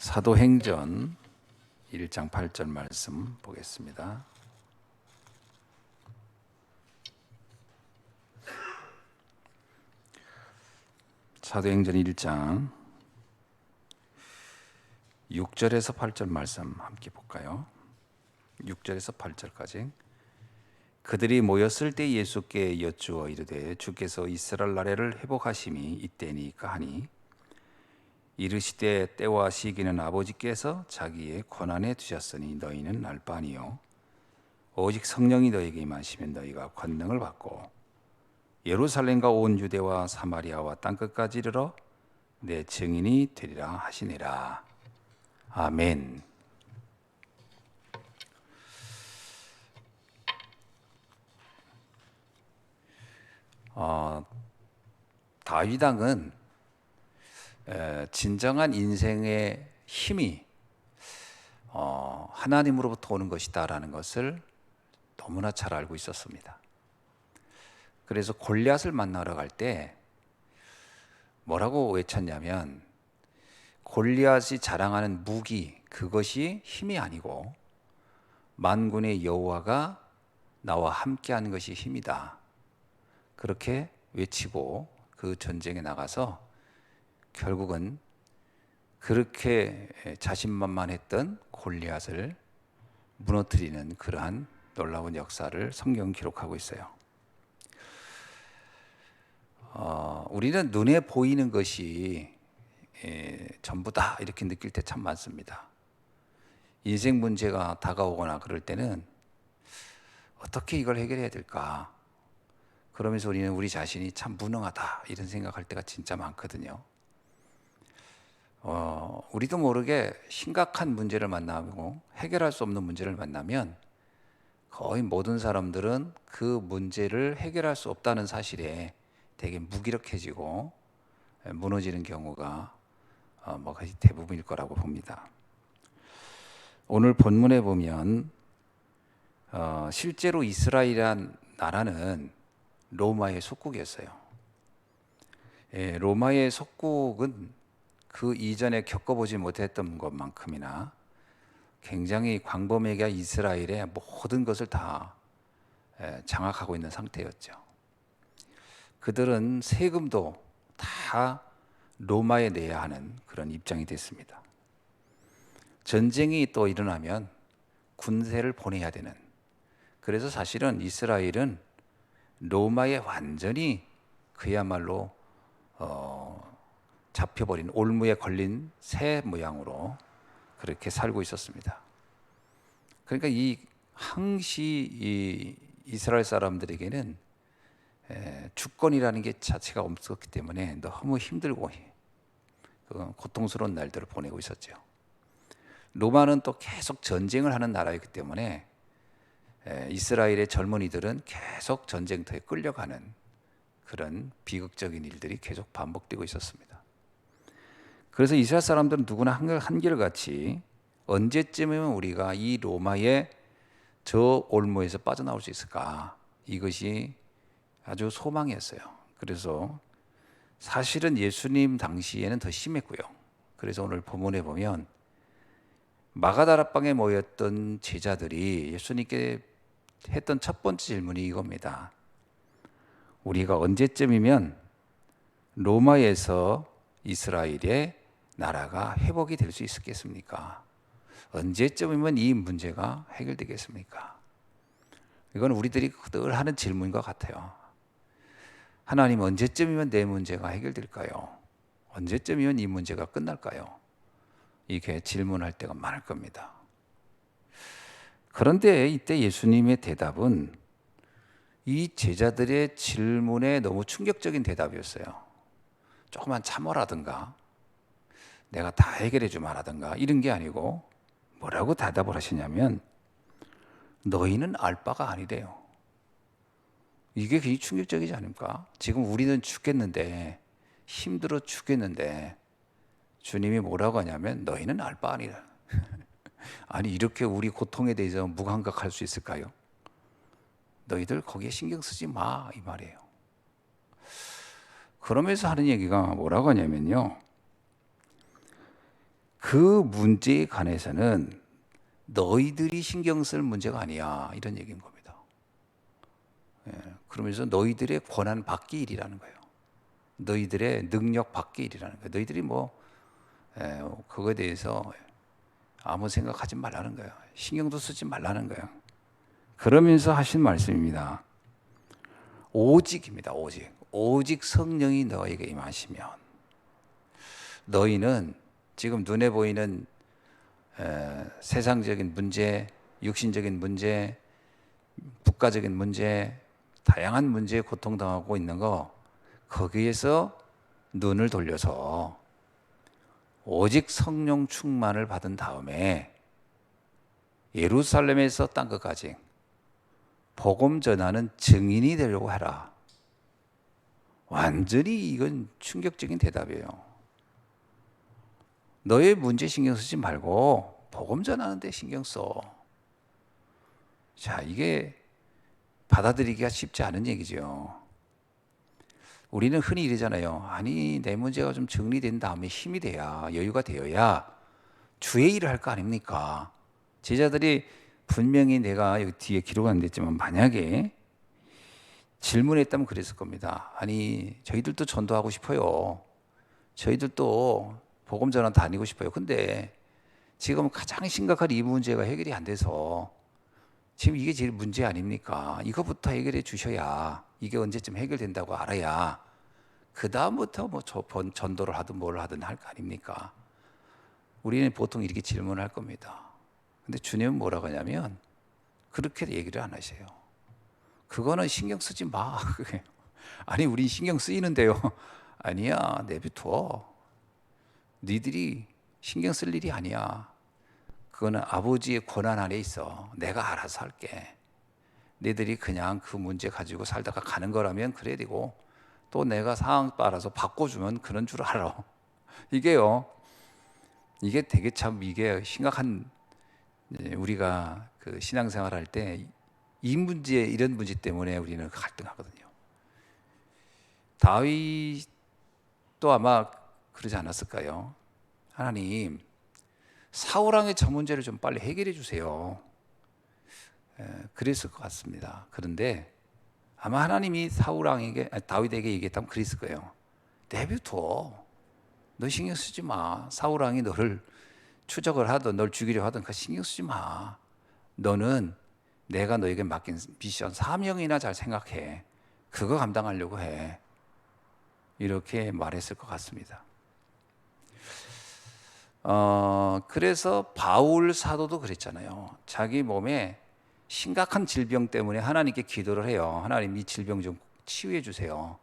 사도행전 1장 8절 말씀 보겠습니다. 사도행전 1장 6절에서 8절 말씀 함께 볼까요? 6절에서 8절까지. 그들이 모였을 때 예수께 여쭈어 이르되 주께서 이스라엘 나라를 회복하심이 이때니까 하니 이르시되 때와 시기는 아버지께서 자기의 권한에 두셨으니 너희는 알 바 아니요 오직 성령이 너희에게 임하시면 너희가 권능을 받고 예루살렘과 온 유대와 사마리아와 땅끝까지 이르러 내 증인이 되리라 하시니라. 아멘. 다윗 왕은 진정한 인생의 힘이 하나님으로부터 오는 것이다라는 것을 너무나 잘 알고 있었습니다. 그래서 골리앗을 만나러 갈 때 뭐라고 외쳤냐면 골리앗이 자랑하는 무기, 그것이 힘이 아니고 만군의 여호와가 나와 함께하는 것이 힘이다. 그렇게 외치고 그 전쟁에 나가서 결국은 그렇게 자신만만했던 골리앗을 무너뜨리는 그러한 놀라운 역사를 성경 기록하고 있어요. 우리는 눈에 보이는 것이 전부다 이렇게 느낄 때 참 많습니다. 인생 문제가 다가오거나 그럴 때는 어떻게 이걸 해결해야 될까? 그러면서 우리는 우리 자신이 참 무능하다 이런 생각할 때가 진짜 많거든요. 우리도 모르게 심각한 문제를 만나고 해결할 수 없는 문제를 만나면 거의 모든 사람들은 그 문제를 해결할 수 없다는 사실에 되게 무기력해지고 무너지는 경우가 거의 대부분일 거라고 봅니다. 오늘 본문에 보면 실제로 이스라엘이란 나라는 로마의 속국이었어요. 로마의 속국은 그 이전에 겪어보지 못했던 것만큼이나 굉장히 광범위하게 이스라엘의 모든 것을 다 장악하고 있는 상태였죠. 그들은 세금도 다 로마에 내야 하는 그런 입장이 됐습니다. 전쟁이 또 일어나면 군대를 보내야 되는, 그래서 사실은 이스라엘은 로마에 완전히 그야말로 잡혀버린, 올무에 걸린 새 모양으로 그렇게 살고 있었습니다. 그러니까 이 항시 이스라엘 사람들에게는 주권이라는 게 자체가 없었기 때문에 너무 힘들고 고통스러운 날들을 보내고 있었죠. 로마는 또 계속 전쟁을 하는 나라이기 때문에 이스라엘의 젊은이들은 계속 전쟁터에 끌려가는 그런 비극적인 일들이 계속 반복되고 있었습니다. 그래서 이스라엘 사람들은 누구나 한결같이 언제쯤이면 우리가 이 로마의 저 올무에서 빠져나올 수 있을까, 이것이 아주 소망이었어요. 그래서 사실은 예수님 당시에는 더 심했고요. 그래서 오늘 본문에 보면 마가다락방에 모였던 제자들이 예수님께 했던 첫 번째 질문이 이겁니다. 우리가 언제쯤이면 로마에서 이스라엘의 나라가 회복이 될 수 있겠습니까? 언제쯤이면 이 문제가 해결되겠습니까? 이건 우리들이 늘 하는 질문과 같아요. 하나님, 언제쯤이면 내 문제가 해결될까요? 언제쯤이면 이 문제가 끝날까요? 이렇게 질문할 때가 많을 겁니다. 그런데 이때 예수님의 대답은 이 제자들의 질문에 너무 충격적인 대답이었어요. 조금만 참으라든가 내가 다 해결해 주마라든가 이런 게 아니고 뭐라고 대답을 하시냐면 너희는 알 바가 아니래요. 이게 굉장히 충격적이지 않습니까? 지금 우리는 죽겠는데, 힘들어 죽겠는데 주님이 뭐라고 하냐면 너희는 알 바 아니라. 아니, 이렇게 우리 고통에 대해서 무감각할 수 있을까요? 너희들 거기에 신경 쓰지 마, 이 말이에요. 그러면서 하는 얘기가 뭐라고 하냐면요, 그 문제에 관해서는 너희들이 신경 쓸 문제가 아니야, 이런 얘기인 겁니다. 예, 그러면서 너희들의 권한 받기 일이라는 거예요. 너희들의 능력 받기 일이라는 거예요. 너희들이 그거에 대해서 아무 생각하지 말라는 거예요. 신경도 쓰지 말라는 거예요. 그러면서 하신 말씀입니다. 오직입니다. 오직 성령이 너에게 임하시면 너희는 지금 눈에 보이는 세상적인 문제, 육신적인 문제, 국가적인 문제, 다양한 문제에 고통당하고 있는 거, 거기에서 눈을 돌려서 오직 성령 충만을 받은 다음에 예루살렘에서 땅 끝까지 복음 전하는 증인이 되려고 해라. 완전히 이건 충격적인 대답이에요. 너의 문제 신경 쓰지 말고 복음 전하는 데 신경 써. 자, 이게 받아들이기가 쉽지 않은 얘기죠. 우리는 흔히 이러잖아요. 아니, 내 문제가 좀 정리된 다음에 힘이 돼야, 여유가 되어야 주의 일을 할 거 아닙니까? 제자들이 분명히 내가 여기 뒤에 기록 안 됐지만 만약에 질문했다면 그랬을 겁니다. 아니, 저희들도 전도하고 싶어요. 저희들도 복음 전환 다니고 싶어요. 근데 지금 가장 심각한 이 문제가 해결이 안 돼서 지금 이게 제일 문제 아닙니까? 이거부터 해결해 주셔야 이게 언제쯤 해결된다고 알아야 그 다음부터 전도를 하든 뭘 하든 할 거 아닙니까? 우리는 보통 이렇게 질문을 할 겁니다. 근데 주님은 뭐라고 하냐면 그렇게 얘기를 안 하세요. 그거는 신경 쓰지 마. 아니, 우린 신경 쓰이는데요. 아니야, 내비둬. 니들이 신경 쓸 일이 아니야. 그거는 아버지의 권한 안에 있어. 내가 알아서 할게. 너희들이 그냥 그 문제 가지고 살다가 가는 거라면 그래야 되고 또 내가 상황 따라서 바꿔주면 그런 줄 알아. 이게 되게 참 이게 심각한, 우리가 그 신앙생활 할 때 이 문제, 이런 문제 때문에 우리는 갈등하거든요. 다윗도 아마 그러지 않았을까요? 하나님, 사울왕의 저 문제를 좀 빨리 해결해 주세요. 그랬을 것 같습니다. 그런데 아마 하나님이 다윗에게 얘기했다면 그랬을 거예요. 내비둬. 너 신경 쓰지 마. 사울왕이 너를 추적을 하든 널 죽이려 하든 그 신경 쓰지 마. 너는 내가 너에게 맡긴 미션, 사명이나 잘 생각해. 그거 감당하려고 해. 이렇게 말했을 것 같습니다. 그래서 바울 사도도 그랬잖아요. 자기 몸에 심각한 질병 때문에 하나님께 기도를 해요. 하나님, 이 질병 좀 치유해 주세요.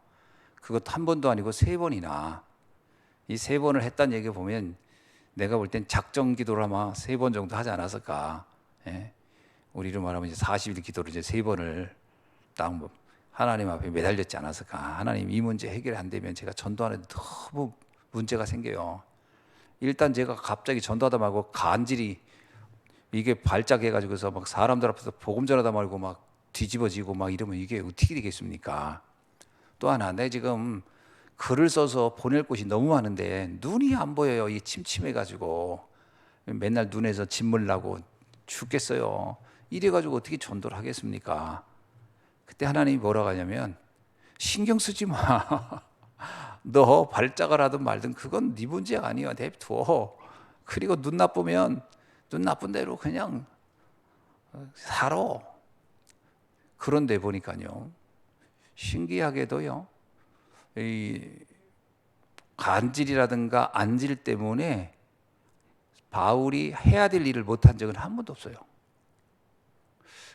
그것도 한 번도 아니고 3번이나. 이 3번을 했다는 얘기 보면 내가 볼 땐 작정 기도를 아마 3번 정도 하지 않았을까. 예? 우리로 말하면 이제 40일 기도를 이제 3번을 딱 하나님 앞에 매달렸지 않았을까. 하나님, 이 문제 해결이 안 되면 제가 전도하는데 너무 문제가 생겨요. 일단 제가 갑자기 전도하다 말고 간질이 이게 발작해가지고서 막 사람들 앞에서 복음 전하다 말고 막 뒤집어지고 막 이러면 이게 어떻게 되겠습니까? 또 하나, 내 지금 글을 써서 보낼 곳이 너무 많은데 눈이 안 보여요. 이게 침침해가지고 맨날 눈에서 진물 나고 죽겠어요. 이래가지고 어떻게 전도를 하겠습니까? 그때 하나님이 뭐라고 하냐면 신경 쓰지 마. 너 발작을 하든 말든 그건 네 문제가 아니야. 냅둬. 그리고 눈 나쁘면 눈 나쁜 대로 그냥 살아. 그런데 보니까요, 신기하게도요, 이 간질이라든가 안질 때문에 바울이 해야 될 일을 못한 적은 한 번도 없어요.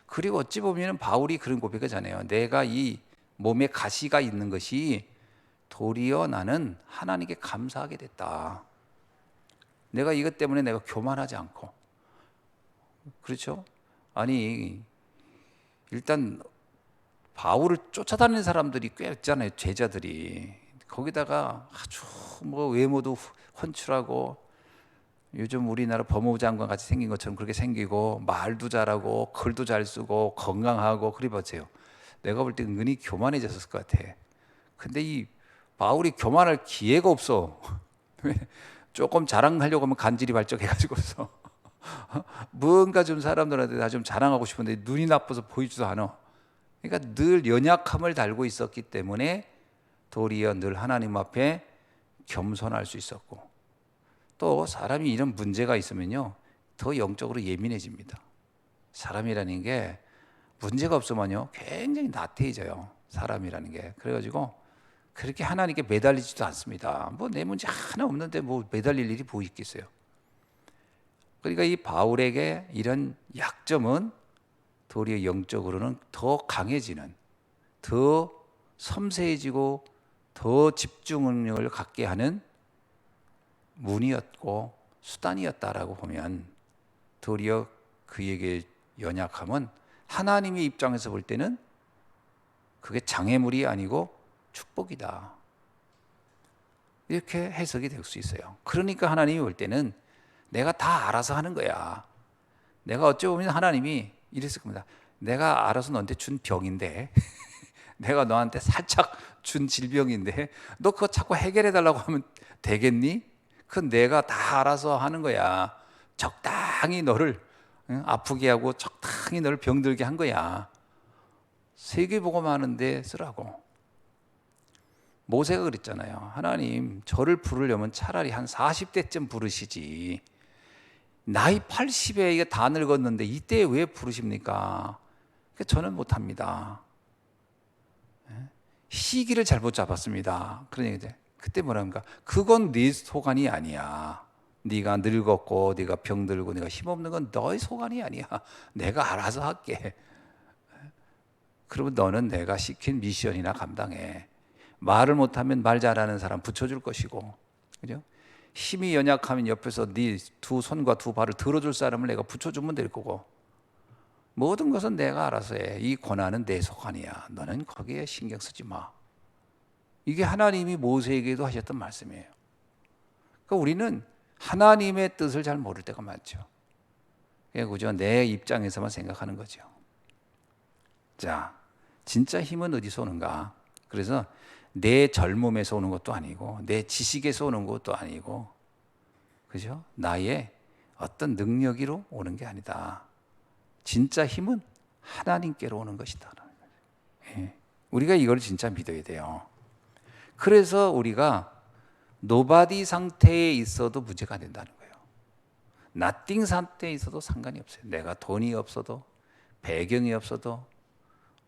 그리고 어찌 보면 바울이 그런 고백하잖아요. 내가 이 몸에 가시가 있는 것이 도리어 나는 하나님께 감사하게 됐다. 내가 이것 때문에 내가 교만하지 않고. 그렇죠? 아니, 일단 바울을 쫓아다니는 사람들이 꽤 있잖아요. 제자들이. 거기다가 아주 외모도 훤칠하고 요즘 우리나라 법무부 장관 같이 생긴 것처럼 그렇게 생기고 말도 잘하고 글도 잘 쓰고 건강하고 그래 보세요. 내가 볼 때 은근히 교만해졌을 것 같아. 근데 이 바울이 교만할 기회가 없어. 조금 자랑하려고 하면 간질이 발적해가지고서 뭔가 좀 사람들한테 다 좀 자랑하고 싶은데 눈이 나빠서 보이지도 않아. 그러니까 늘 연약함을 달고 있었기 때문에 도리어 늘 하나님 앞에 겸손할 수 있었고, 또 사람이 이런 문제가 있으면요 더 영적으로 예민해집니다. 사람이라는 게 문제가 없으면요 굉장히 나태해져요. 사람이라는 게. 그래가지고 그렇게 하나님께 매달리지도 않습니다. 뭐 내 문제 하나 없는데 뭐 매달릴 일이 뭐 있겠어요. 그러니까 이 바울에게 이런 약점은 도리어 영적으로는 더 강해지는, 더 섬세해지고 더 집중력을 갖게 하는 문이었고 수단이었다라고 보면, 도리어 그에게 연약함은 하나님의 입장에서 볼 때는 그게 장애물이 아니고 축복이다, 이렇게 해석이 될 수 있어요. 그러니까 하나님이 볼 때는 내가 다 알아서 하는 거야. 내가 어찌 보면 하나님이 이랬을 겁니다. 내가 알아서 너한테 준 병인데 내가 너한테 살짝 준 질병인데 너 그거 자꾸 해결해 달라고 하면 되겠니? 그건 내가 다 알아서 하는 거야. 적당히 너를 아프게 하고 적당히 너를 병들게 한 거야. 세계복음 하는데 쓰라고. 모세가 그랬잖아요. 하나님, 저를 부르려면 차라리 한 40대쯤 부르시지. 나이 80에 이게 다 늙었는데 이때 왜 부르십니까? 저는 못합니다. 시기를 잘못 잡았습니다. 그러니 이제 그때 뭐랍니까? 그건 네 소관이 아니야. 네가 늙었고 네가 병들고 네가 힘없는 건 너의 소관이 아니야. 내가 알아서 할게. 그러면 너는 내가 시킨 미션이나 감당해. 말을 못하면 말 잘하는 사람 붙여줄 것이고, 그죠? 힘이 연약하면 옆에서 네 두 손과 두 발을 들어줄 사람을 내가 붙여주면 될 거고, 모든 것은 내가 알아서 해. 이 권한은 내 소관이야. 너는 거기에 신경 쓰지 마. 이게 하나님이 모세에게도 하셨던 말씀이에요. 그러니까 우리는 하나님의 뜻을 잘 모를 때가 많죠. 그죠? 내 입장에서만 생각하는 거죠. 자, 진짜 힘은 어디서 오는가? 그래서 내 젊음에서 오는 것도 아니고 내 지식에서 오는 것도 아니고, 그죠? 나의 어떤 능력으로 오는 게 아니다. 진짜 힘은 하나님께로 오는 것이다. 예. 우리가 이걸 진짜 믿어야 돼요. 그래서 우리가 노바디 상태에 있어도 문제가 안 된다는 거예요. 나띵 상태에 있어도 상관이 없어요. 내가 돈이 없어도, 배경이 없어도,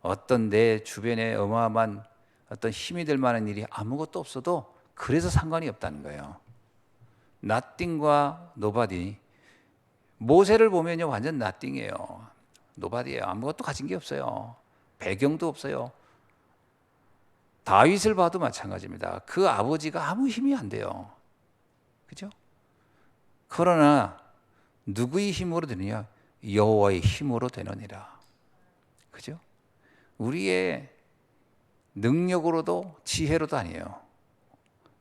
어떤 내 주변에 어마어마한 어떤 힘이 될 만한 일이 아무것도 없어도 그래서 상관이 없다는 거예요. nothing과 nobody. 모세를 보면요 완전 nothing이에요. nobody예요. 아무것도 가진 게 없어요. 배경도 없어요. 다윗을 봐도 마찬가지입니다. 그 아버지가 아무 힘이 안 돼요. 그죠? 그러나 누구의 힘으로 되느냐? 여호와의 힘으로 되느니라. 그죠? 우리의 능력으로도 지혜로도 아니에요.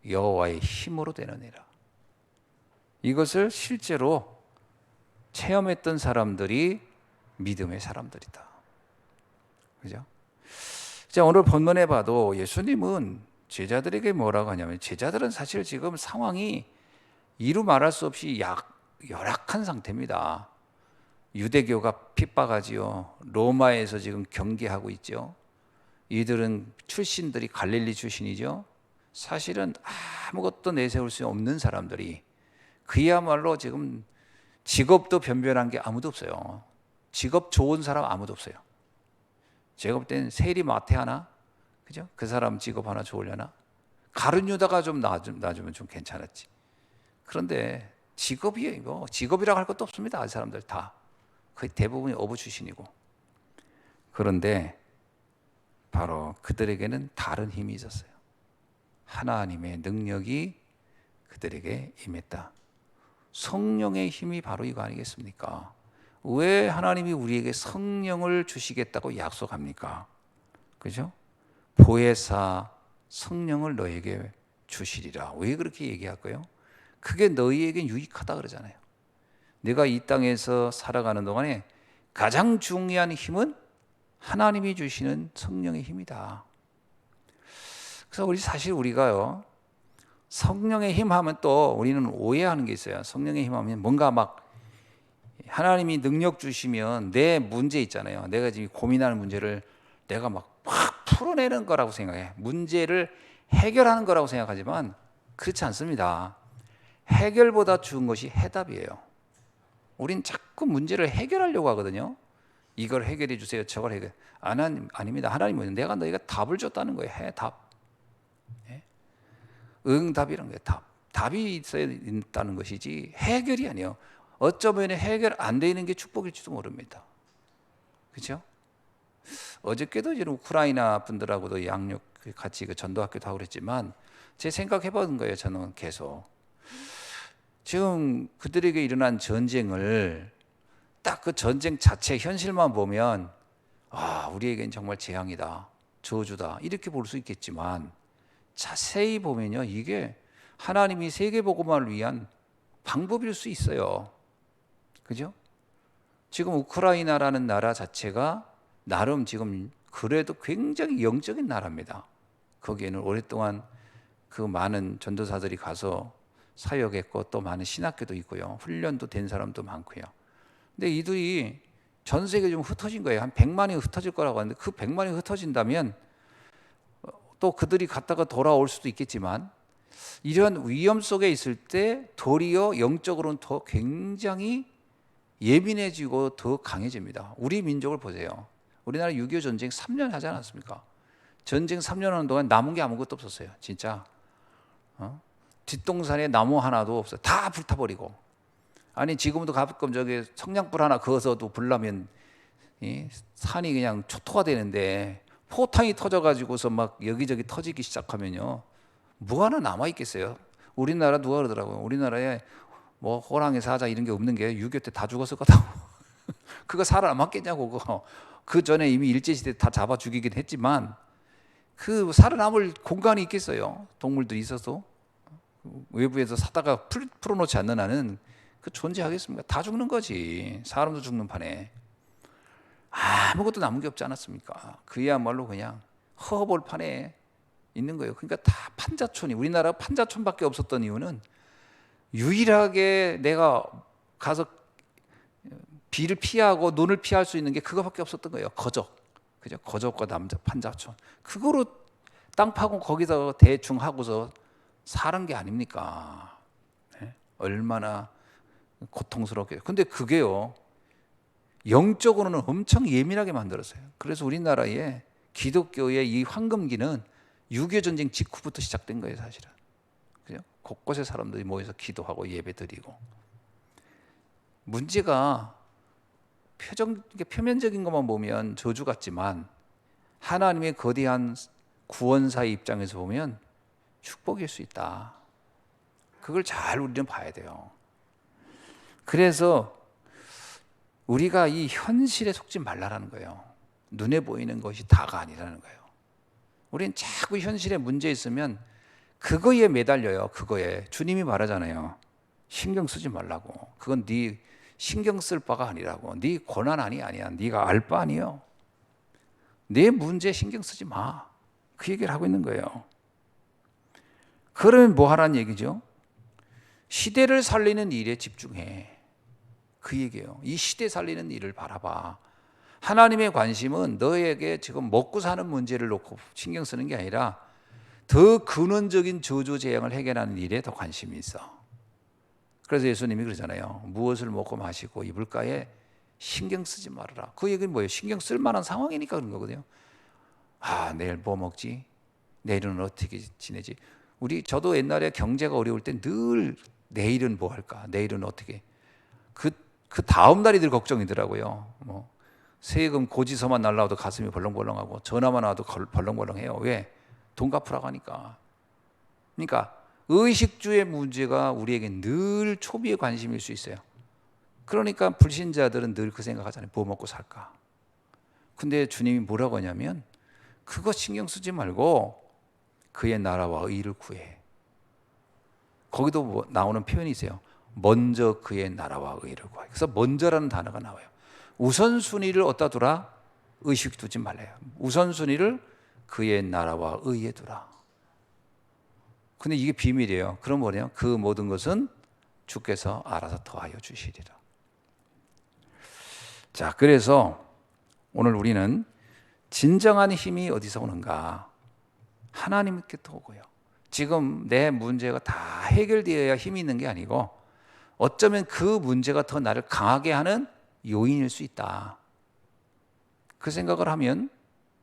여호와의 힘으로 되느니라. 이것을 실제로 체험했던 사람들이 믿음의 사람들이다. 그죠? 자, 오늘 본문에 봐도 예수님은 제자들에게 뭐라고 하냐면, 제자들은 사실 지금 상황이 이루 말할 수 없이 열악한 상태입니다. 유대교가 핍박하지요. 로마에서 지금 경계하고 있죠. 이들은 출신들이 갈릴리 출신이죠. 사실은 아무것도 내세울 수 없는 사람들이, 그야말로 지금 직업도 변변한 게 아무도 없어요. 직업 좋은 사람 아무도 없어요. 제가 볼 때는 세리 마태 하나, 그죠? 그 사람 직업 하나 좋으려나? 가룟 유다가 좀 놔주면 좀 괜찮았지. 그런데 직업이에요, 이거. 직업이라고 할 것도 없습니다. 이 사람들 다. 거의 대부분이 어부 출신이고. 그런데 바로 그들에게는 다른 힘이 있었어요. 하나님의 능력이 그들에게 임했다. 성령의 힘이 바로 이거 아니겠습니까? 왜 하나님이 우리에게 성령을 주시겠다고 약속합니까? 그죠? 보혜사 성령을 너에게 주시리라. 왜 그렇게 얘기할까요? 그게 너희에게 유익하다 그러잖아요. 내가 이 땅에서 살아가는 동안에 가장 중요한 힘은 하나님이 주시는 성령의 힘이다. 그래서 사실 우리가요, 성령의 힘 하면 또 우리는 오해하는 게 있어요. 성령의 힘 하면 뭔가 막 하나님이 능력 주시면 내 문제 있잖아요. 내가 지금 고민하는 문제를 내가 막 풀어내는 거라고 생각해. 문제를 해결하는 거라고 생각하지만 그렇지 않습니다. 해결보다 좋은 것이 해답이에요. 우린 자꾸 문제를 해결하려고 하거든요. 이걸 해결해 주세요. 저걸 해결. 아닙니다. 하나님은 내가 너희가 답을 줬다는 거예요. 해답. 응답이라는 거예요. 답. 답이 있어야 있다는 것이지 해결이 아니에요. 어쩌면 해결 안 되는 게 축복일지도 모릅니다. 그렇죠? 어저께도 이제 우크라이나 분들하고도 양육 같이 전도학교도 하고 그랬지만 제 생각해 보는 거예요. 저는 계속 지금 그들에게 일어난 전쟁을 딱 그 전쟁 자체 현실만 보면 우리에겐 정말 재앙이다, 저주다 이렇게 볼 수 있겠지만 자세히 보면요, 이게 하나님이 세계복음화를 위한 방법일 수 있어요. 그죠? 지금 우크라이나라는 나라 자체가 나름 지금 그래도 굉장히 영적인 나라입니다. 거기에는 오랫동안 그 많은 전도사들이 가서 사역했고 또 많은 신학교도 있고요. 훈련도 된 사람도 많고요. 근데 이들이 전 세계에 좀 흩어진 거예요. 한 100만이 흩어질 거라고 하는데 그 100만이 흩어진다면 또 그들이 갔다가 돌아올 수도 있겠지만 이런 위험 속에 있을 때 도리어 영적으로는 더 굉장히 예민해지고 더 강해집니다. 우리 민족을 보세요. 우리나라 6.25 전쟁 3년 하지 않았습니까? 전쟁 3년 하는 동안 남은 게 아무것도 없었어요. 진짜 뒷동산에 나무 하나도 없어요. 다 불타버리고. 아니 지금도 가끔 저기 성냥불 하나 그어서도 불나면 산이 그냥 초토화 되는데 포탄이 터져가지고서 막 여기저기 터지기 시작하면요, 뭐 하나 남아 있겠어요? 우리나라 누가 그러더라고요. 우리나라에 뭐 호랑이 사자 이런 게 없는 게 6.25 때 다 죽었을 거다고. 그거 살아남았겠냐고. 그거 그 전에 이미 일제시대 다 잡아 죽이긴 했지만 그 살아남을 공간이 있겠어요? 동물들이 있어서 외부에서 사다가 풀어놓지 않는 한은 그 존재하겠습니까? 다 죽는 거지. 사람도 죽는 판에 아무것도 남은 게 없지 않았습니까? 그야말로 그냥 허허벌 판에 있는 거예요. 그러니까 다 판자촌이, 우리나라 판자촌밖에 없었던 이유는 유일하게 내가 가서 비를 피하고 눈을 피할 수 있는 게 그거밖에 없었던 거예요. 거적. 그죠? 거적과 남자 판자촌. 그거로 땅 파고 거기서 대충 하고서 사는 게 아닙니까? 네? 얼마나 고통스럽게. 근데 그게요, 영적으로는 엄청 예민하게 만들었어요. 그래서 우리나라의 기독교의 이 황금기는 6.25 전쟁 직후부터 시작된 거예요, 사실은. 그죠? 곳곳에 사람들이 모여서 기도하고 예배드리고. 문제가 표면적인 것만 보면 저주 같지만 하나님의 거대한 구원사의 입장에서 보면 축복일 수 있다. 그걸 잘 우리는 봐야 돼요. 그래서 우리가 이 현실에 속지 말라라는 거예요. 눈에 보이는 것이 다가 아니라는 거예요. 우리는 자꾸 현실에 문제 있으면 그거에 매달려요. 그거에. 주님이 말하잖아요. 신경 쓰지 말라고. 그건 네 신경 쓸 바가 아니라고. 네 고난이 아니야. 네가 알 바 아니에요. 내 문제에 신경 쓰지 마. 그 얘기를 하고 있는 거예요. 그러면 뭐 하라는 얘기죠? 시대를 살리는 일에 집중해. 그 얘기예요. 이 시대 살리는 일을 바라봐. 하나님의 관심은 너에게 지금 먹고 사는 문제를 놓고 신경 쓰는 게 아니라 더 근원적인 저주 재앙을 해결하는 일에 더 관심이 있어. 그래서 예수님이 그러잖아요. 무엇을 먹고 마시고 입을까에 신경 쓰지 말아라. 그 얘기는 뭐예요? 신경 쓸 만한 상황이니까 그런 거거든요. 내일 뭐 먹지? 내일은 어떻게 지내지? 저도 옛날에 경제가 어려울 때 늘 내일은 뭐 할까? 내일은 어떻게? 그 다음 날이 늘 걱정이더라고요. 뭐 세금 고지서만 날라와도 가슴이 벌렁벌렁하고 전화만 와도 벌렁벌렁해요. 왜? 돈 갚으라고 하니까. 그러니까 의식주의 문제가 우리에게 늘 초비의 관심일 수 있어요. 그러니까 불신자들은 늘 그 생각하잖아요. 뭐 먹고 살까? 근데 주님이 뭐라고 하냐면 그거 신경 쓰지 말고 그의 나라와 의를 구해. 거기도 뭐 나오는 표현이 있어요. 먼저 그의 나라와 의를 구하라. 그래서 먼저라는 단어가 나와요. 우선순위를 어디다 두라? 의식 두지 말래요. 우선순위를 그의 나라와 의에 두라. 근데 이게 비밀이에요. 그럼 뭐래요? 그 모든 것은 주께서 알아서 더하여 주시리라. 자, 그래서 오늘 우리는 진정한 힘이 어디서 오는가? 하나님께부터 오고요. 지금 내 문제가 다 해결되어야 힘이 있는 게 아니고 어쩌면 그 문제가 더 나를 강하게 하는 요인일 수 있다. 그 생각을 하면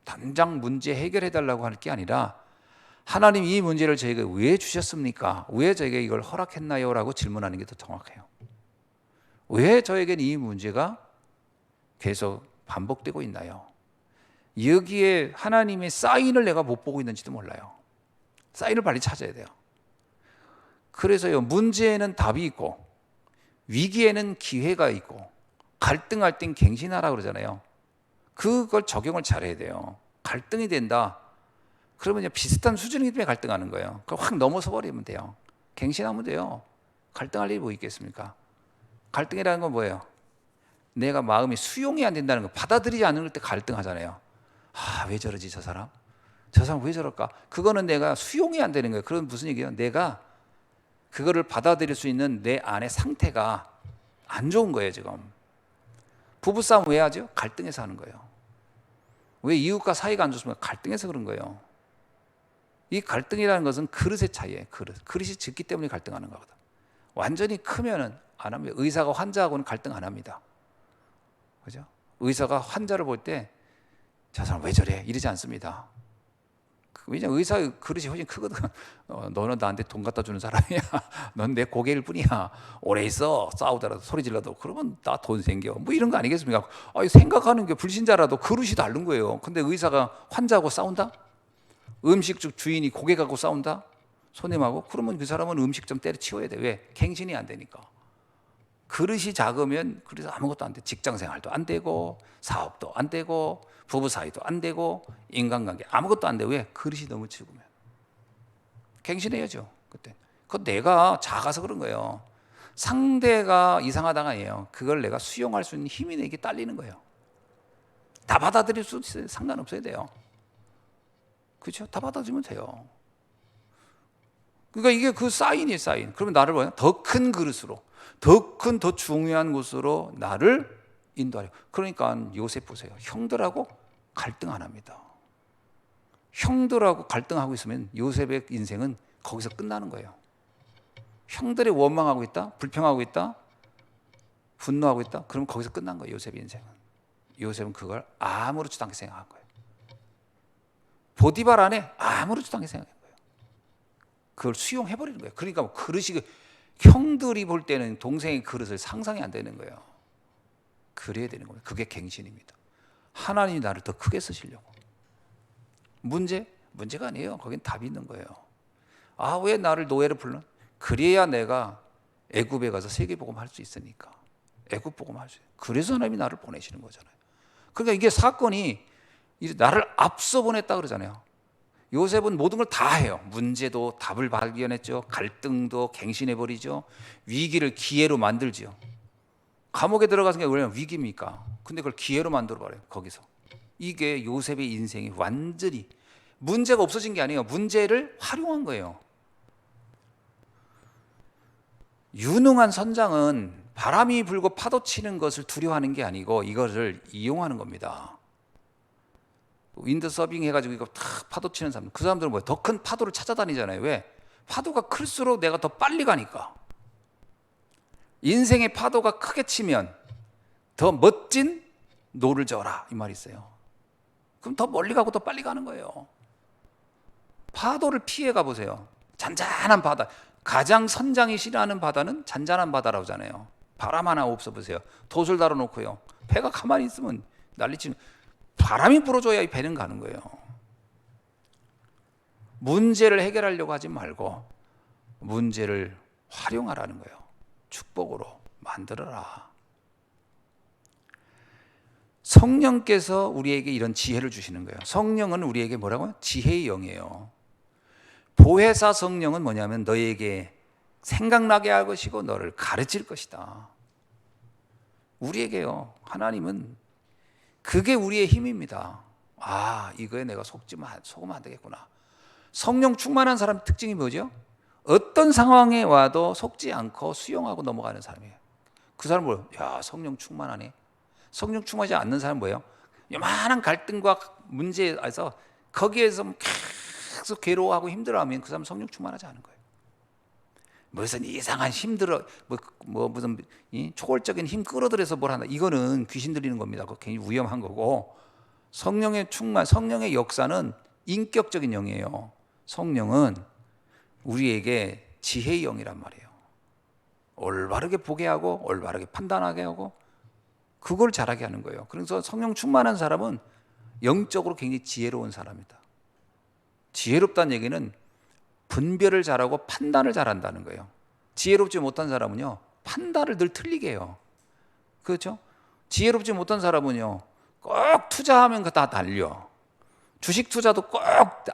당장 문제 해결해 달라고 할 게 아니라 하나님 이 문제를 저에게 왜 주셨습니까? 왜 저에게 이걸 허락했나요? 라고 질문하는 게 더 정확해요. 왜 저에게는 이 문제가 계속 반복되고 있나요? 여기에 하나님의 사인을 내가 못 보고 있는지도 몰라요. 사인을 빨리 찾아야 돼요. 그래서요, 문제에는 답이 있고 위기에는 기회가 있고 갈등할 땐 갱신하라 그러잖아요. 그걸 적용을 잘해야 돼요. 갈등이 된다. 그러면 비슷한 수준이기 때문에 갈등하는 거예요. 그걸 확 넘어서 버리면 돼요. 갱신하면 돼요. 갈등할 일이 뭐 있겠습니까? 갈등이라는 건 뭐예요? 내가 마음이 수용이 안 된다는 거, 받아들이지 않을 때 갈등하잖아요. 아, 왜 저러지 저 사람? 저 사람 왜 저럴까? 그거는 내가 수용이 안 되는 거예요. 그건 무슨 얘기예요? 내가 그거를 받아들일 수 있는 내 안의 상태가 안 좋은 거예요, 지금. 부부싸움 왜 하죠? 갈등해서 하는 거예요. 왜 이웃과 사이가 안 좋습니까? 갈등해서 그런 거예요. 이 갈등이라는 것은 그릇의 차이예요. 그릇이 적기 때문에 갈등하는 거거든. 완전히 크면은 안 합니다. 의사가 환자하고는 갈등 안 합니다. 그죠? 의사가 환자를 볼 때 저 사람 왜 저래? 이러지 않습니다. 왜냐면 의사의 그릇이 훨씬 크거든. 너는 나한테 돈 갖다 주는 사람이야. 넌 내 고객일 뿐이야. 오래 있어. 싸우더라도 소리 질러도 그러면 나 돈 생겨. 뭐 이런 거 아니겠습니까? 생각하는 게 불신자라도 그릇이 다른 거예요. 근데 의사가 환자하고 싸운다? 음식점 주인이 고객하고 싸운다? 손님하고? 그러면 그 사람은 음식점 때려치워야 돼. 왜? 갱신이 안 되니까. 그릇이 작으면 그래서 아무것도 안 돼. 직장 생활도 안 되고 사업도 안 되고 부부 사이도 안 되고 인간관계 아무것도 안 돼. 왜? 그릇이 너무 적으면. 갱신해야죠. 그때. 그건 내가 작아서 그런 거예요. 상대가 이상하다가 아니에요. 그걸 내가 수용할 수 있는 힘이 내게 딸리는 거예요. 다 받아들일 수 있어요. 상관없어야 돼요. 그렇죠? 다 받아주면 돼요. 그러니까 이게 그 사인이에요, 사인. 그러면 나를 뭐야? 더 큰 그릇으로, 더 큰, 더 중요한 곳으로 나를 인도하려. 그러니까 요셉 보세요. 형들하고 갈등 안 합니다. 형들하고 갈등하고 있으면 요셉의 인생은 거기서 끝나는 거예요. 형들이 원망하고 있다, 불평하고 있다, 분노하고 있다. 그럼 거기서 끝난 거예요. 요셉의 인생은. 요셉은 그걸 아무렇지도 않게 생각한 거예요. 보디발 안에 아무렇지도 않게 생각한 거예요. 그걸 수용해버리는 거예요. 그러니까 뭐 그릇이 형들이 볼 때는 동생의 그릇을 상상이 안 되는 거예요. 그래야 되는 거예요. 그게 갱신입니다. 하나님이 나를 더 크게 쓰시려고. 문제가 아니에요. 거긴 답이 있는 거예요. 아, 왜 나를 노예로 불러? 그래야 내가 애굽에 가서 세계복음 할 수 있으니까. 애굽 복음 할 수 있어요. 그래서 하나님이 나를 보내시는 거잖아요. 그러니까 이게 사건이 나를 앞서 보냈다 그러잖아요. 요셉은 모든 걸 다 해요. 문제도 답을 발견했죠. 갈등도 갱신해버리죠. 위기를 기회로 만들죠. 감옥에 들어가서 게 왜 위기입니까? 근데 그걸 기회로 만들어버려요. 거기서. 이게 요셉의 인생이 완전히 문제가 없어진 게 아니에요. 문제를 활용한 거예요. 유능한 선장은 바람이 불고 파도 치는 것을 두려워하는 게 아니고 이것을 이용하는 겁니다. 윈드 서빙 해가지고 이거 탁 파도 치는 사람, 그 사람들은 뭐예요? 더 큰 파도를 찾아다니잖아요. 왜? 파도가 클수록 내가 더 빨리 가니까. 인생의 파도가 크게 치면 더 멋진 노를 저어라 이 말이 있어요. 그럼 더 멀리 가고 더 빨리 가는 거예요. 파도를 피해 가보세요. 잔잔한 바다. 가장 선장이 싫어하는 바다는 잔잔한 바다라고 하잖아요. 바람 하나 없어 보세요. 돛을 달아놓고요. 배가 가만히 있으면 난리치면 바람이 불어줘야 이 배는 가는 거예요. 문제를 해결하려고 하지 말고 문제를 활용하라는 거예요. 축복으로 만들어라. 성령께서 우리에게 이런 지혜를 주시는 거예요. 성령은 우리에게 뭐라고요? 지혜의 영이에요. 보혜사 성령은 뭐냐면 너에게 생각나게 할 것이고 너를 가르칠 것이다. 우리에게요. 하나님은 그게 우리의 힘입니다. 아, 이거에 내가 속으면 안 되겠구나. 성령 충만한 사람 특징이 뭐죠? 어떤 상황에 와도 속지 않고 수용하고 넘어가는 사람이에요. 그 사람은 뭐예요? 야, 성령 충만하네. 성령 충만하지 않는 사람은 뭐예요? 요만한 갈등과 문제에서 거기에서 계속 괴로워하고 힘들어하면 그 사람은 성령 충만하지 않은 거예요. 무슨 이상한 힘들어 무슨 초월적인 힘 끌어들여서 뭘 한다. 이거는 귀신 들리는 겁니다. 그거 굉장히 위험한 거고, 성령의 충만, 성령의 역사는 인격적인 영이에요. 성령은 우리에게 지혜의 영이란 말이에요. 올바르게 보게 하고 올바르게 판단하게 하고 그걸 잘하게 하는 거예요. 그래서 성령 충만한 사람은 영적으로 굉장히 지혜로운 사람이다. 지혜롭다는 얘기는 분별을 잘하고 판단을 잘한다는 거예요. 지혜롭지 못한 사람은요, 판단을 늘 틀리게 해요. 그렇죠? 지혜롭지 못한 사람은요, 꼭 투자하면 다 달려. 주식 투자도 꼭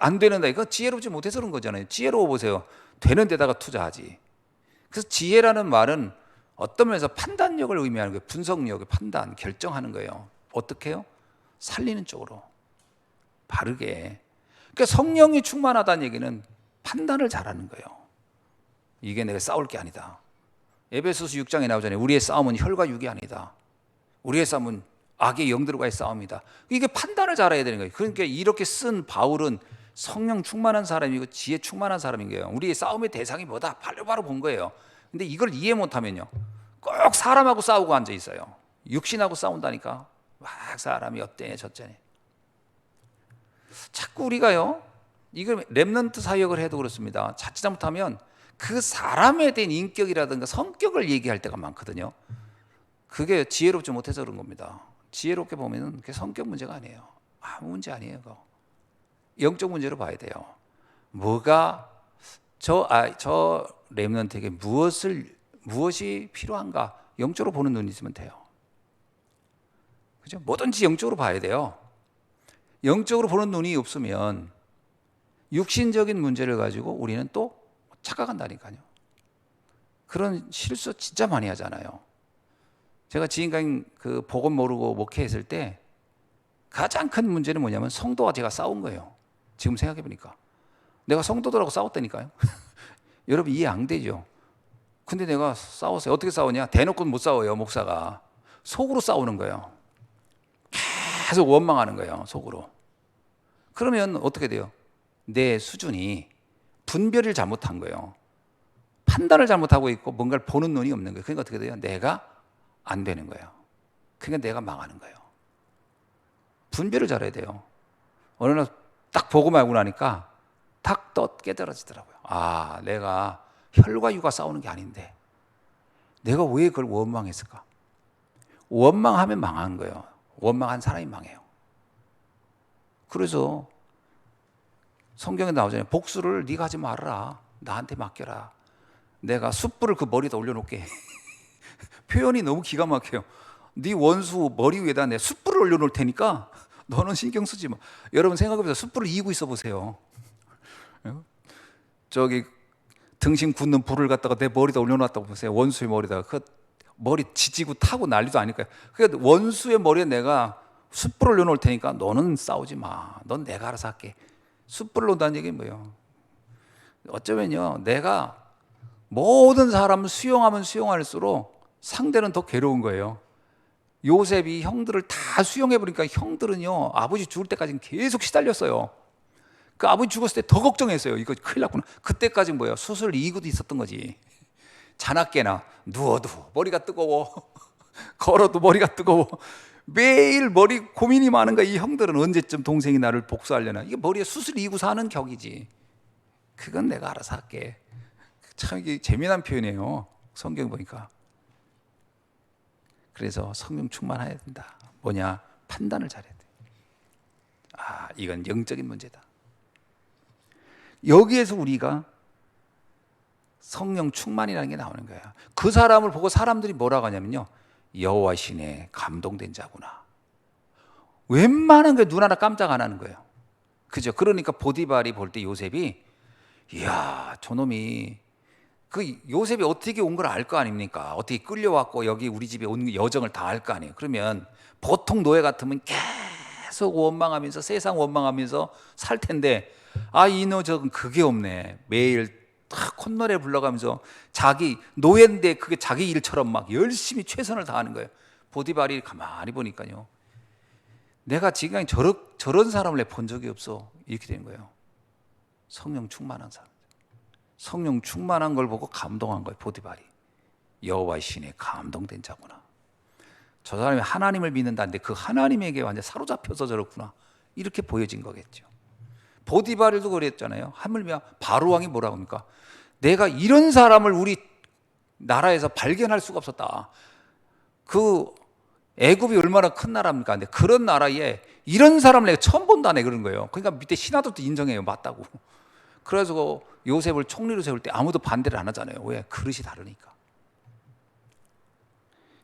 안 되는다. 이거 지혜롭지 못해서 그런 거잖아요. 지혜로워 보세요. 되는 데다가 투자하지. 그래서 지혜라는 말은 어떤 면에서 판단력을 의미하는 거예요. 분석력, 판단, 결정하는 거예요. 어떻게 해요? 살리는 쪽으로. 바르게. 그러니까 성령이 충만하다는 얘기는 판단을 잘하는 거예요. 이게 내가 싸울 게 아니다. 에베소서 6장에 나오잖아요. 우리의 싸움은 혈과 육이 아니다. 우리의 싸움은 악의 영들과의 싸움이다. 이게 판단을 잘해야 되는 거예요. 그러니까 이렇게 쓴 바울은 성령 충만한 사람이고 지혜 충만한 사람인 거예요. 우리의 싸움의 대상이 뭐다? 바로바로 본 거예요. 근데 이걸 이해 못하면요, 꼭 사람하고 싸우고 앉아 있어요. 육신하고 싸운다니까. 막 사람이 어때 저쩌네. 자꾸 우리가요, 이걸 렘넌트 사역을 해도 그렇습니다. 자칫 잘못하면 그 사람에 대한 인격이라든가 성격을 얘기할 때가 많거든요. 그게 지혜롭지 못해서 그런 겁니다. 지혜롭게 보면은 그게 성격 문제가 아니에요. 아무 문제 아니에요. 그거. 영적 문제로 봐야 돼요. 뭐가 저 렘넌트에게 무엇이 필요한가 영적으로 보는 눈이 있으면 돼요. 그죠? 뭐든지 영적으로 봐야 돼요. 영적으로 보는 눈이 없으면 육신적인 문제를 가지고 우리는 또 착각한다니까요. 그런 실수 진짜 많이 하잖아요. 제가 지금까지 그 복음 모르고 목회했을 때 가장 큰 문제는 뭐냐면 성도와 제가 싸운 거예요. 지금 생각해 보니까 내가 성도들하고 싸웠다니까요. 여러분 이해 안 되죠? 근데 내가 싸웠어요. 어떻게 싸우냐? 대놓고는 못 싸워요. 목사가 속으로 싸우는 거예요. 계속 원망하는 거예요. 속으로. 그러면 어떻게 돼요? 내 수준이 분별을 잘못한 거예요. 판단을 잘못하고 있고 뭔가를 보는 눈이 없는 거예요. 그러니까 어떻게 돼요? 내가 안 되는 거예요. 그러니까 내가 망하는 거예요. 분별을 잘해야 돼요. 어느 날 딱 보고 말고 나니까 탁 깨달아지더라고요. 아, 내가 혈과 육과 싸우는 게 아닌데 내가 왜 그걸 원망했을까? 원망하면 망한 거예요. 원망한 사람이 망해요. 그래서 성경에 나오잖아요. 복수를 네가 하지 말아라. 나한테 맡겨라. 내가 숯불을 그 머리에다 올려놓게. 표현이 너무 기가 막혀요. 네 원수 머리 위에다 내 숯불을 올려놓을 테니까 너는 신경 쓰지 마. 여러분 생각해보세요. 숯불을 이고 있어 보세요. 저기 등심 굽는 불을 갖다가 내 머리에다 올려놨다고 보세요. 원수의 머리에다가. 그 머리 지지고 타고 난리도 아닐까요? 그러니까 원수의 머리에 내가 숯불을 올려놓을 테니까 너는 싸우지 마. 넌 내가 알아서 할게. 숯불을 놓는다는 얘기는 뭐예요? 어쩌면요, 내가 모든 사람을 수용하면 수용할수록 상대는 더 괴로운 거예요. 요셉이 형들을 다 수용해버리니까 형들은요, 아버지 죽을 때까지는 계속 시달렸어요. 그 아버지 죽었을 때 더 걱정했어요. 이거 큰일 났구나. 그때까지 뭐예요? 수술 이구도 있었던 거지. 자나깨나 누워도 머리가 뜨거워. 걸어도 머리가 뜨거워. 매일 머리 고민이 많은 거야. 이 형들은 언제쯤 동생이 나를 복수하려나. 이게 머리에 수술 이고 사는 격이지. 그건 내가 알아서 할게. 참 이게 재미난 표현이에요. 성경 보니까. 그래서 성령 충만해야 된다. 뭐냐? 판단을 잘해야 돼. 아, 이건 영적인 문제다. 여기에서 우리가 성령 충만이라는 게 나오는 거야. 그 사람을 보고 사람들이 뭐라고 하냐면요, 여호와 신에 감동된 자구나. 웬만한 게 눈 하나 깜짝 안 하는 거예요. 그죠? 그러니까 보디발이 볼 때 요셉이, 이야, 저놈이 그 요셉이 어떻게 온 걸 알 거 아닙니까? 어떻게 끌려왔고 여기 우리 집에 온 여정을 다 알 거 아니에요. 그러면 보통 노예 같으면 계속 원망하면서 세상 원망하면서 살 텐데, 아, 이 녀석은 그게 없네. 매일 다 콧노래 불러가면서 자기 노예인데 그게 자기 일처럼 막 열심히 최선을 다하는 거예요. 보디발이 가만히 보니까요, 내가 지금 저런 사람을 본 적이 없어. 이렇게 되는 거예요. 성령 충만한 사람, 성령 충만한 걸 보고 감동한 거예요. 보디발이 여호와의 신에 감동된 자구나. 저 사람이 하나님을 믿는다는데 그 하나님에게 완전 사로잡혀서 저렇구나. 이렇게 보여진 거겠죠. 보디발도 그랬잖아요. 하물며 바로 왕이 뭐라고 합니까? 내가 이런 사람을 우리 나라에서 발견할 수가 없었다. 그 애굽이 얼마나 큰 나라입니까? 근데 그런 나라에 이런 사람을 내가 처음 본다네 그런 거예요. 그러니까 밑에 신하들도 인정해요. 맞다고. 그래서 요셉을 총리로 세울 때 아무도 반대를 안 하잖아요. 왜? 그릇이 다르니까.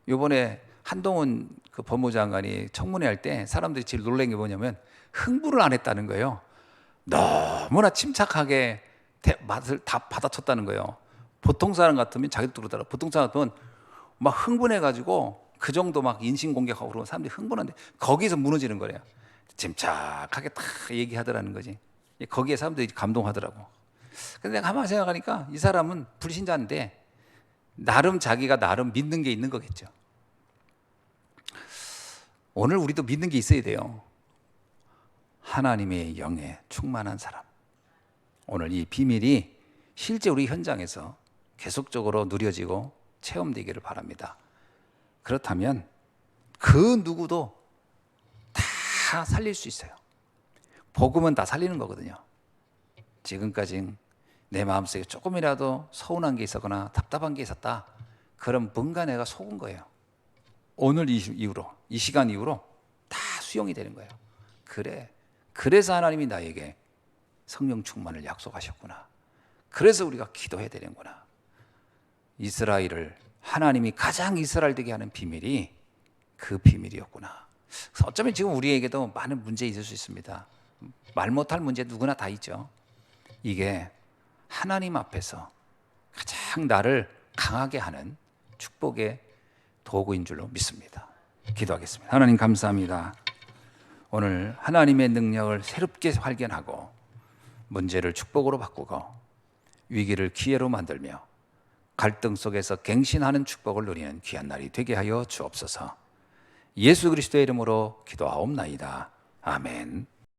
요번에 한동훈 그 법무장관이 청문회 할 때 사람들이 제일 놀란 게 뭐냐면 흥분을 안 했다는 거예요. 너무나 침착하게 맛을 다 받아쳤다는 거예요. 보통 사람 같으면 자기도 그러더라. 보통 사람 같으면 막 흥분해가지고 그 정도 막 인신공격하고 그러면 사람들이 흥분한데 거기서 무너지는 거래요. 침착하게 딱 얘기하더라는 거지. 거기에 사람들이 감동하더라고. 근데 내가 가만히 생각하니까 이 사람은 불신자인데 나름 자기가 나름 믿는 게 있는 거겠죠. 오늘 우리도 믿는 게 있어야 돼요. 하나님의 영에 충만한 사람. 오늘 이 비밀이 실제 우리 현장에서 계속적으로 누려지고 체험되기를 바랍니다. 그렇다면 그 누구도 다 살릴 수 있어요. 복음은 다 살리는 거거든요. 지금까지 내 마음속에 조금이라도 서운한 게 있었거나 답답한 게 있었다. 그럼 뭔가 내가 속은 거예요. 오늘 이후로, 이 시간 이후로 다 수용이 되는 거예요. 그래. 그래서 하나님이 나에게 성령 충만을 약속하셨구나. 그래서 우리가 기도해야 되는구나. 이스라엘을 하나님이 가장 이스라엘 되게 하는 비밀이 그 비밀이었구나. 그래서 어쩌면 지금 우리에게도 많은 문제 있을 수 있습니다. 말 못할 문제 누구나 다 있죠. 이게 하나님 앞에서 가장 나를 강하게 하는 축복의 도구인 줄로 믿습니다. 기도하겠습니다. 하나님 감사합니다. 오늘 하나님의 능력을 새롭게 발견하고 문제를 축복으로 바꾸고 위기를 기회로 만들며 갈등 속에서 갱신하는 축복을 누리는 귀한 날이 되게 하여 주옵소서. 예수 그리스도의 이름으로 기도하옵나이다. 아멘.